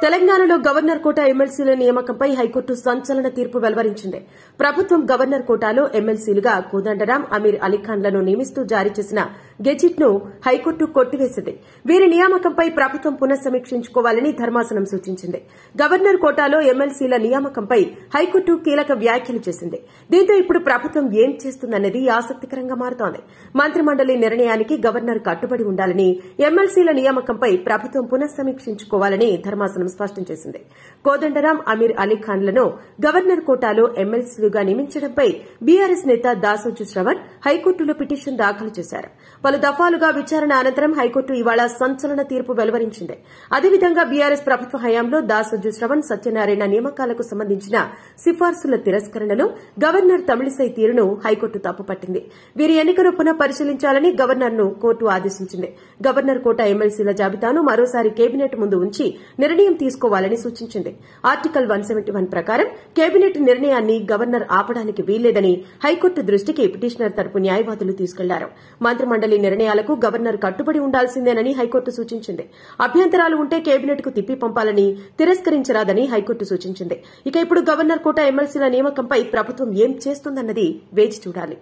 తెలంగాణలో governor quota ఎమ్మెల్సీల నియామకంపై high court సంచలన తీర్పు వెలువరించింది. ప్రభుత్వం గవర్నర్ కోటాలో ఎమ్మెల్సీలుగా కోదండరాం, అమీర్ అలీఖాన్లను నియమిస్తూ జారీ చేసిన గెజిట్ ను హైకోర్టు కొట్టివేసింది. వీరి నియామకంపై ప్రభుత్వం పునఃసమీక్షించుకోవాలని ధర్మాసనం సూచించింది. గవర్నర్ కోటాలో ఎమ్మెల్సీల నియామకంపై హైకోర్టు కీలక వ్యాఖ్యలు చేసింది. దీంతో ఇప్పుడు ప్రభుత్వం ఏం చేస్తుందన్నది ఆసక్తికరంగా మారుతోంది. మంత్రిమండలి నిర్ణయానికి గవర్నర్ కట్టుబడి ఉండాలని, ఎమ్మెల్సీల నియామకంపై ప్రభుత్వం పునఃసమీక్షించుకోవాలని ధర్మాసనం స్పష్టం చేసింది. కోదండరాం, అమీర్ అలీఖాన్లను గవర్నర్ కోటాలో ఎమ్మెల్సీలుగా నియమించడంపై బీఆర్ఎస్ నేత దాసోజు శ్రవణ్ హైకోర్టులో పిటిషన్ దాఖలు చేశారు. పలు దఫాలుగా విచారణ అనంతరం హైకోర్టు ఇవాళ సంచలన తీర్పు వెలువరించింది. అదేవిధంగా బీఆర్ఎస్ ప్రభుత్వ హయాంలో దాసోజు శ్రవణ్, సత్యనారాయణ నియామకాలకు సంబంధించిన సిఫార్సుల తిరస్కరణలో గవర్నర్ తమిళిసై తీరును హైకోర్టు తప్పుపట్టింది. వీరి ఎన్నికను పునః పరిశీలించాలని గవర్నర్ను కోర్టు ఆదేశించింది. గవర్నర్ కోటా ఎమ్మెల్సీల జాబితాను మరోసారి కేబినెట్ ముందు ఉంచి నిర్ణయం తీసుకోవాలని సూచించింది. ఆర్టికల్ 171 ప్రకారం కేబినెట్ నిర్ణయాన్ని గవర్నర్ ఆపడానికి వీల్లేదని హైకోర్టు దృష్టికి పిటిషనర్ తరపు న్యాయవాదులు తీసుకెళ్లారు. మంత్రిమండలి నిర్ణయాలకు గవర్నర్ కట్టుబడి ఉండాల్సిందేనని హైకోర్టు సూచించింది. అభ్యంతరాలు ఉంటే కేబినెట్ కు తిప్పి పంపాలని, తిరస్కరించరాదని హైకోర్టు సూచించింది. ఇక ఇప్పుడు గవర్నర్ కోటా ఎమ్మెల్సీల నియామకంపై ప్రభుత్వం ఏం చేస్తుందన్నది వేచి చూడాలి.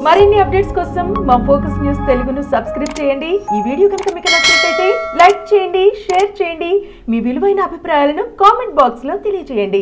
మరిన్ని అప్డేట్స్ కోసం మా ఫోకస్ న్యూస్ తెలుగును సబ్స్క్రైబ్ చేయండి. ఈ వీడియో కనుక మీకు నచ్చినట్లయితే లైక్ చేయండి, షేర్ చేయండి. మీ విలువైన అభిప్రాయాలను కామెంట్ బాక్స్ లో తెలియజేయండి.